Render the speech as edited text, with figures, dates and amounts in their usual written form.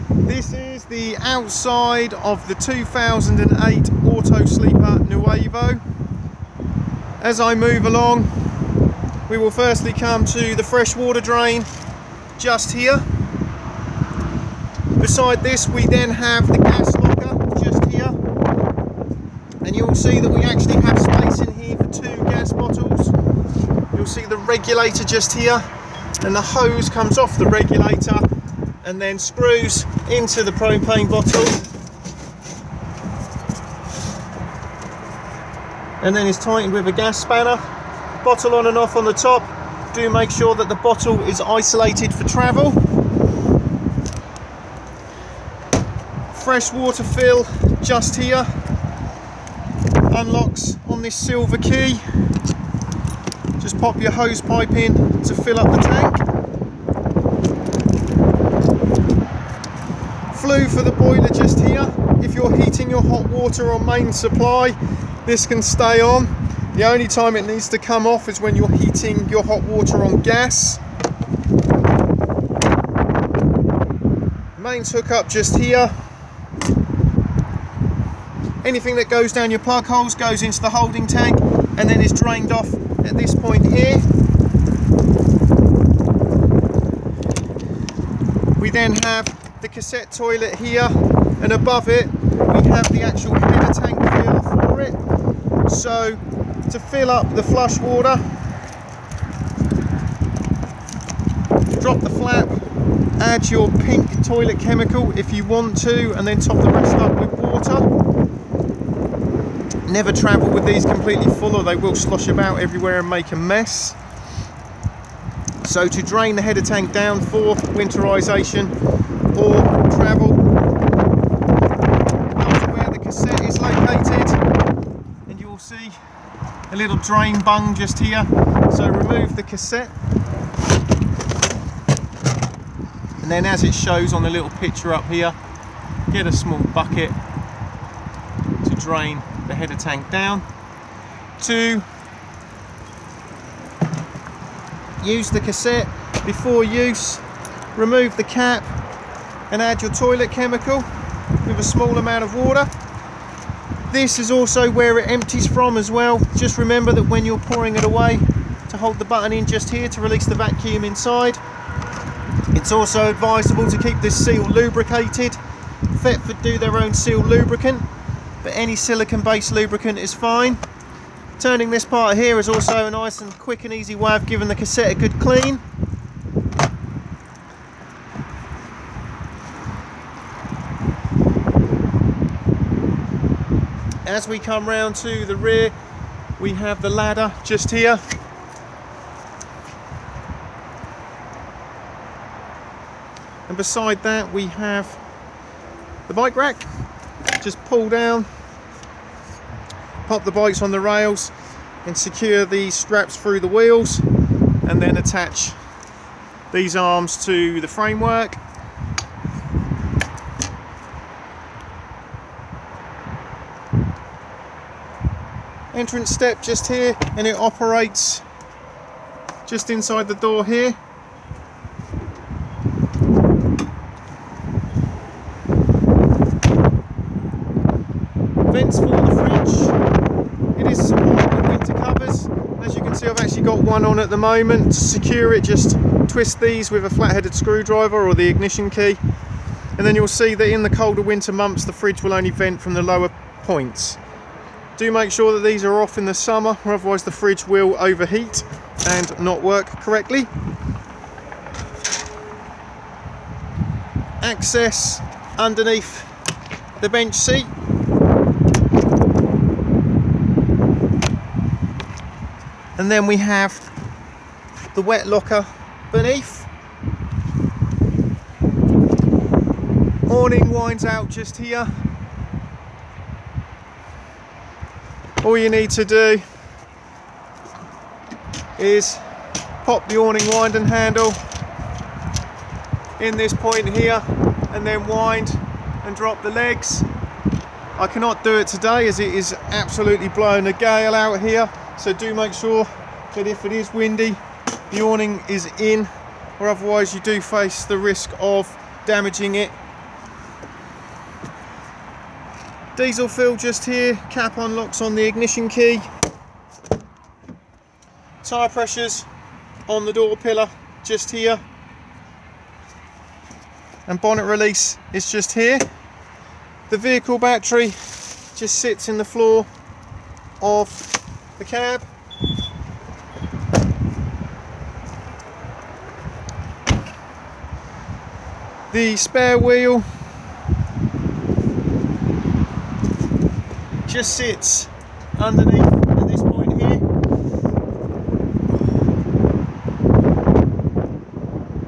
This is the outside of the 2008 Auto Sleeper Nuevo. As I move along, we will firstly come to the freshwater drain just here. Beside this we then have the gas locker just here, and you'll see that we actually have space in here for 2 gas bottles. You'll see the regulator just here, and the hose comes off the regulator and then screws into the propane bottle, and then is tightened with a gas spanner. Bottle on and off on the top. Do make sure that the bottle is isolated for travel. Fresh water fill just here. Unlocks on this silver key. Just pop your hose pipe in to fill up the tank. Flue for the boiler just here. If you're heating your hot water on main supply, this can stay on. The only time it needs to come off is when you're heating your hot water on gas. Mains hookup just here. Anything that goes down your plug holes goes into the holding tank and then is drained off at this point here. We then have the cassette toilet here, and above it we have the actual header tank filler for it. So to fill up the flush water, drop the flap, add your pink toilet chemical if you want to, and then top the rest up with water. Never travel with these completely full, or they will slosh about everywhere and make a mess. So to drain the header tank down for winterization or travel, up to where the cassette is located, and you'll see a little drain bung just here. So remove the cassette, and then as it shows on the little picture up here, get a small bucket to drain the header tank down. To use the cassette before use, remove the cap and add your toilet chemical with a small amount of water. This is also where it empties from as well. Just remember that when you're pouring it away, to hold the button in just here to release the vacuum inside. It's also advisable to keep this seal lubricated. Thetford do their own seal lubricant, but any silicone based lubricant is fine. Turning this part here is also a nice and quick and easy way of giving the cassette a good clean. As we come round to the rear, we have the ladder just here. And beside that we have the bike rack. Just pull down, pop the bikes on the rails and secure these straps through the wheels, and then attach these arms to the framework. Entrance step just here, and it operates just inside the door here. Vents for the fridge. It is supplied with winter covers. As you can see, I've actually got one on at the moment. To secure it, just twist these with a flat-headed screwdriver or the ignition key, and then you'll see that in the colder winter months the fridge will only vent from the lower points. Do make sure that these are off in the summer, or otherwise the fridge will overheat and not work correctly. Access underneath the bench seat. And then we have the wet locker beneath. Awning winds out just here. All you need to do is pop the awning winding handle in this point here, and then wind and drop the legs. I cannot do it today as it is absolutely blowing a gale out here, so do make sure that if it is windy, the awning is in, or otherwise you do face the risk of damaging it Diesel fill just here, cap unlocks on the ignition key. Tyre pressures on the door pillar just here. And bonnet release is just here. The vehicle battery just sits in the floor of the cab. The spare wheel just sits underneath